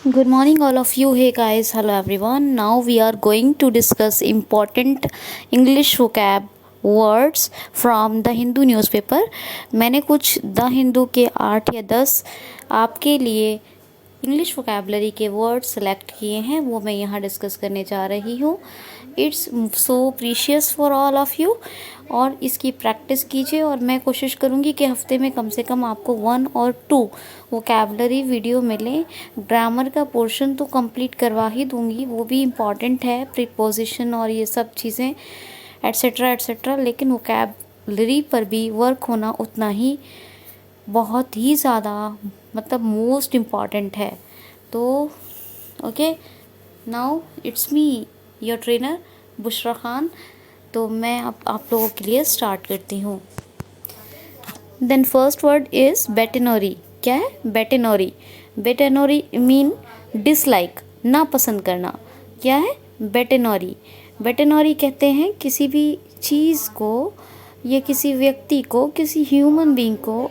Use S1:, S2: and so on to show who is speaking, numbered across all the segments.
S1: Good morning, all of you. Hey guys, hello everyone. Now we are going to discuss important English vocab words from the Hindu newspaper. मैंने कुछ the Hindu के 8 या 10 आपके लिए English vocabulary के word select किए हैं, वो मैं यहाँ डिस्कस करने जा रही हूँ। It's so precious for all of you, और इसकी प्रैक्टिस कीजिए। और मैं कोशिश करूँगी कि हफ्ते में कम से कम आपको 1 और 2 वोकेबलरी वीडियो मिले। ग्रामर का पोर्शन तो कंप्लीट करवा ही दूँगी, वो भी इम्पॉर्टेंट है, प्रीपोजिशन और ये सब चीज़ें एट्सेट्रा एट्सेट्रा, लेकिन वोकेबलरी पर भी वर्क होना उतना ही बहुत ही ज़्यादा मतलब मोस्ट इम्पॉर्टेंट है। तो okay, now it's me your trainer Bushra Khan. तो मैं अब आप लोगों के लिए स्टार्ट करती हूँ। देन फर्स्ट वर्ड इज़ बेटेनोरी। क्या है? बेटेनोरी। बेटेनोरी मीन डिसलाइक, ना पसंद करना। क्या है? बेटेनोरी। बेटेनोरी कहते हैं किसी भी चीज़ को या किसी व्यक्ति को, किसी ह्यूमन बीइंग को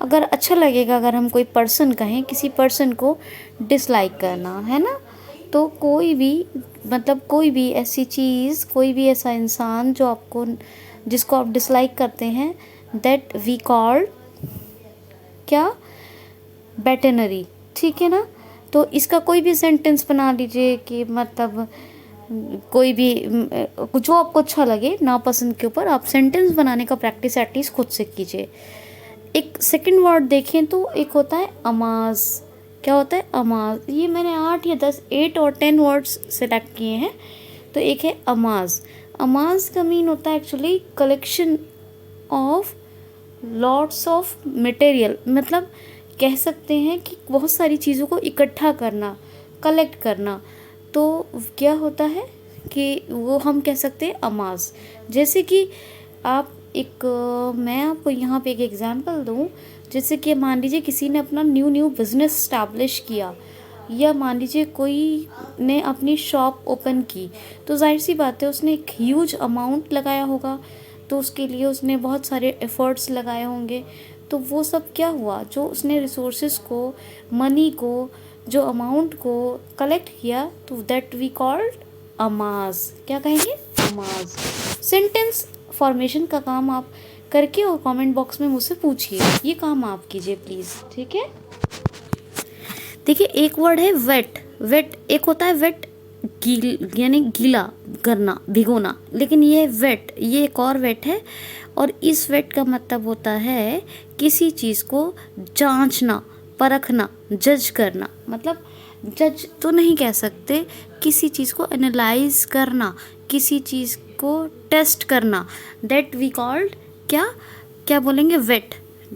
S1: अगर अच्छा लगेगा, अगर हम कोई पर्सन कहें, किसी पर्सन को डिसलाइक करना है ना, तो कोई भी मतलब कोई भी ऐसी चीज़, कोई भी ऐसा इंसान जो आपको, जिसको आप डिसलाइक करते हैं, दैट वी कॉल्ड क्या? बेटेनरी। ठीक है ना? तो इसका कोई भी सेंटेंस बना लीजिए कि मतलब कोई भी जो आपको अच्छा लगे नापसंद के ऊपर आप सेंटेंस बनाने का प्रैक्टिस एटलीस्ट खुद से कीजिए। एक सेकंड वर्ड देखें तो एक होता है अमाज। क्या होता है? अमाज। ये मैंने 8 या 10, 8 और 10 वर्ड्स सेलेक्ट किए हैं। तो एक है अमाज। अमाज का मीन होता है actually collection of lots of material, मतलब कह सकते हैं कि बहुत सारी चीज़ों को इकट्ठा करना, कलेक्ट करना। तो क्या होता है कि वो हम कह सकते हैं अमाज। जैसे कि आप मैं आपको यहाँ पे एक एग्जांपल दूँ। जैसे कि मान लीजिए किसी ने अपना न्यू बिज़नेस स्टैब्लिश किया, या मान लीजिए कोई ने अपनी शॉप ओपन की, तो जाहिर सी बात है उसने एक ह्यूज अमाउंट लगाया होगा, तो उसके लिए उसने बहुत सारे एफ़र्ट्स लगाए होंगे। तो वो सब क्या हुआ, जो उसने रिसोर्सेज को, मनी को, जो अमाउंट को कलेक्ट किया, तो दैट वी कॉल्ड अमाज। क्या कहेंगे? अमाज। सेंटेंस फॉर्मेशन का काम आप करके और कमेंट बॉक्स में मुझसे पूछिए, ये काम आप कीजिए प्लीज़। ठीक है? देखिए, एक वर्ड है वेट। वेट एक होता है वेट, गील यानी गीला करना, भिगोना, लेकिन ये वेट, ये एक और वेट है। और इस वेट का मतलब होता है किसी चीज़ को जांचना, परखना, जज करना। मतलब जज तो नहीं कह सकते, किसी चीज़ को एनालाइज करना, किसी चीज़ को टेस्ट करना, दैट वी कॉल्ड क्या? क्या बोलेंगे? वेट।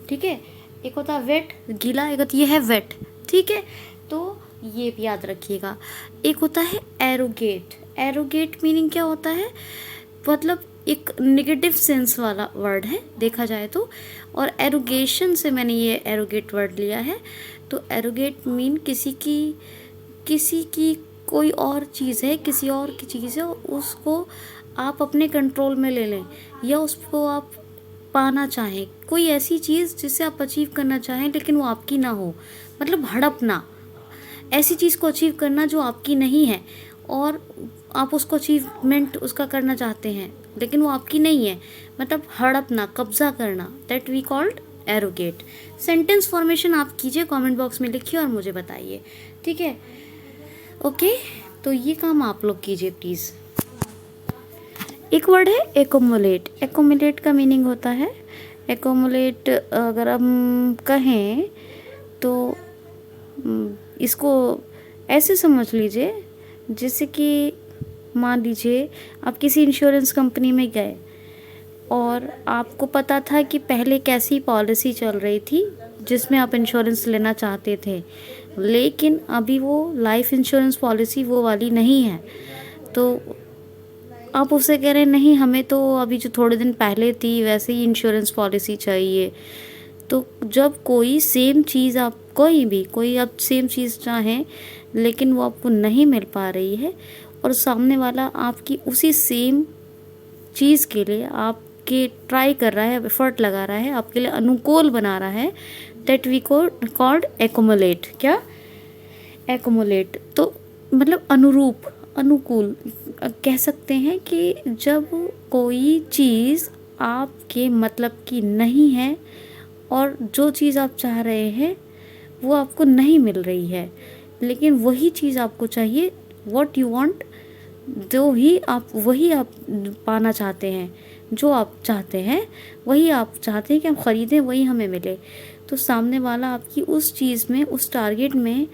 S1: ठीक है? एक होता है वेट गीला, एक होता ये है वेट। ठीक है? तो ये भी याद रखिएगा। एक होता है एरोगेट। एरोगेट मीनिंग क्या होता है? मतलब एक नेगेटिव सेंस वाला वर्ड है देखा जाए तो, और एरोगेशन से मैंने ये एरोगेट वर्ड लिया है। तो एरोगेट मीन किसी की कोई और चीज़ है, किसी और की चीज़ है, उसको आप अपने कंट्रोल में ले लें, या उसको आप पाना चाहें, कोई ऐसी चीज़ जिसे आप अचीव करना चाहें लेकिन वो आपकी ना हो, मतलब हड़पना, ऐसी चीज़ को अचीव करना जो आपकी नहीं है, और आप उसको अचीवमेंट उसका करना चाहते हैं लेकिन वो आपकी नहीं है, मतलब हड़पना, कब्जा करना, that we called arrogate. Sentence formation आप कीजिए, कमेंट बॉक्स में लिखिए और मुझे बताइए। ठीक है? ओके, तो ये काम आप लोग कीजिए प्लीज़। एक वर्ड है एकोमुलेट। एकोमुलेट का मीनिंग होता है, एकोमुलेट अगर हम कहें तो इसको ऐसे समझ लीजिए, जैसे कि मान लीजिए आप किसी इंश्योरेंस कंपनी में गए और आपको पता था कि पहले कैसी पॉलिसी चल रही थी जिसमें आप इंश्योरेंस लेना चाहते थे, लेकिन अभी वो लाइफ इंश्योरेंस पॉलिसी वो वाली नहीं है। तो आप उससे कह रहे हैं नहीं, हमें तो अभी जो थोड़े दिन पहले थी वैसे ही इंश्योरेंस पॉलिसी चाहिए। तो जब कोई सेम चीज़ आप कोई आप सेम चीज़ चाहें लेकिन वो आपको नहीं मिल पा रही है, और सामने वाला आपकी उसी सेम चीज़ के लिए आपके ट्राई कर रहा है, एफर्ट लगा रहा है, आपके लिए अनुकूल बना रहा है, दैट वी कॉल्ड एकोमुलेट। क्या? एकोमोलेट तो मतलब अनुरूप, अनुकूल कह सकते हैं कि जब कोई चीज़ आपके मतलब की नहीं है और जो चीज़ आप चाह रहे हैं वो आपको नहीं मिल रही है, लेकिन वही चीज़ आपको चाहिए, व्हाट यू वांट, वही आप पाना चाहते हैं, जो आप चाहते हैं वही आप चाहते हैं कि हम ख़रीदें, वही हमें मिले। तो सामने वाला आपकी उस चीज़ में, उस टारगेट में,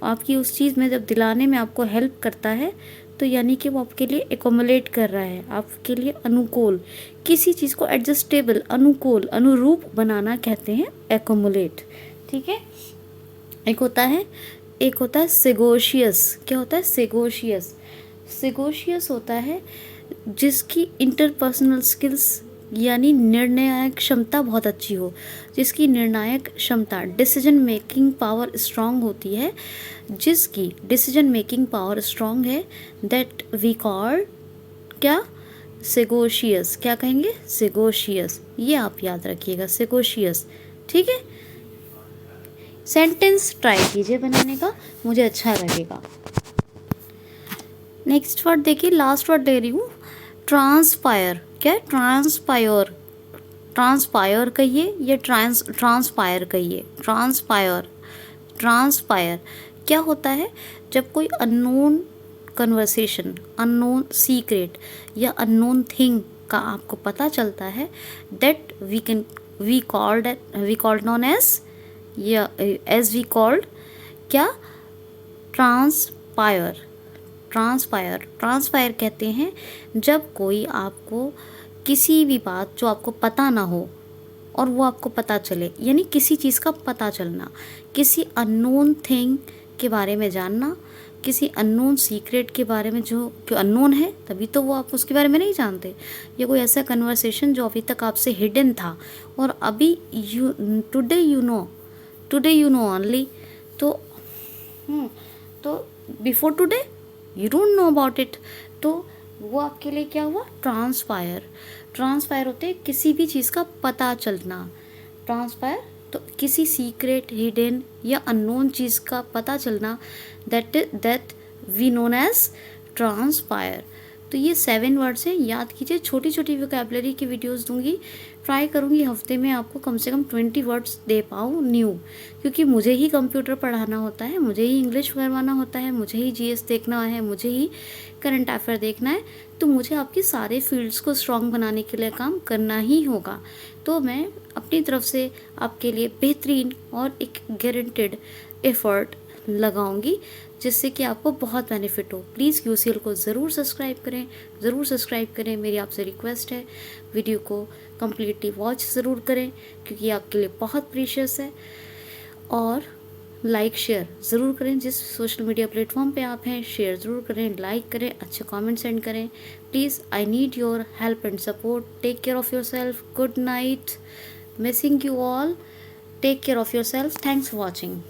S1: आपकी उस चीज़ में जब दिलाने में आपको हेल्प करता है, तो यानी कि वो आपके लिए एकोमोलेट कर रहा है, आपके लिए अनुकूल, किसी चीज़ को एडजस्टेबल, अनुकूल, अनुरूप बनाना कहते हैं एकोमोलेट। ठीक है। एक होता है सेगोशियस। क्या होता है? सेगोशियस। सेगोशियस होता है जिसकी इंटरपर्सनल स्किल्स यानी निर्णायक क्षमता बहुत अच्छी हो, जिसकी निर्णायक क्षमता, डिसीजन मेकिंग पावर स्ट्रांग होती है, जिसकी डिसीजन मेकिंग पावर स्ट्रांग है, दैट वी कॉल क्या? सेगोशियस। क्या कहेंगे? सेगोशियस। ये आप याद रखिएगा, सेगोशियस। ठीक है। सेंटेंस ट्राई कीजिए बनाने का, मुझे अच्छा लगेगा। नेक्स्ट वर्ड देखिए, लास्ट वर्ड ले रही हूँ, ट्रांसपायर। क्या है? ट्रांसपायर। ट्रांसपायर कहिए या ट्रांसपायर कहिए। ट्रांसपायर। ट्रांसपायर क्या होता है? जब कोई अननोन कन्वर्सेशन, अननोन सीक्रेट या अननोन थिंग का आपको पता चलता है, that we called known as, या एज वी कॉल्ड क्या? ट्रांसपायर। ट्रांसपायर कहते हैं जब कोई आपको किसी भी बात जो आपको पता ना हो और वो आपको पता चले, यानी किसी चीज़ का पता चलना, किसी अननोन थिंग के बारे में जानना, किसी अननोन सीक्रेट के बारे में, जो अननोन है तभी तो वो आप उसके बारे में नहीं जानते, या कोई ऐसा कन्वर्सेशन जो अभी तक आपसे हिडन था और अभी टुडे यू नो ओनली, तो before today you don't know about it, तो वो आपके लिए क्या हुआ? ट्रांसपायर होते हैं किसी भी चीज़ का पता चलना। ट्रांसपायर तो किसी सीक्रेट, हिडन या अननोन चीज़ का पता चलना, that we known as transpire. तो ये 7 वर्ड्स हैं, याद कीजिए। छोटी छोटी वोकैबुलरी की वीडियोस दूंगी, ट्राई करूंगी हफ्ते में आपको कम से कम 20 वर्ड्स दे पाऊँ न्यू, क्योंकि मुझे ही कंप्यूटर पढ़ाना होता है, मुझे ही इंग्लिश करवाना होता है, मुझे ही जीएस देखना है, मुझे ही करंट अफेयर देखना है, तो मुझे आपके सारे फील्ड्स को स्ट्रॉन्ग बनाने के लिए काम करना ही होगा। तो मैं अपनी तरफ से आपके लिए बेहतरीन और एक गारंटेड एफर्ट लगाऊंगी, जिससे कि आपको बहुत बेनिफिट हो। प्लीज़ यूसीएल को ज़रूर सब्सक्राइब करें, मेरी आपसे रिक्वेस्ट है। वीडियो को कम्प्लीटली वॉच ज़रूर करें, क्योंकि आपके लिए बहुत प्रीशियस है। और लाइक शेयर ज़रूर करें, जिस सोशल मीडिया प्लेटफॉर्म पे आप हैं, शेयर ज़रूर करें, लाइक करें, अच्छे कमेंट सेंड करें। Please, I need your help and support. Take care of yourself. Good night. Missing you all. Take care of yourself. Thanks for watching.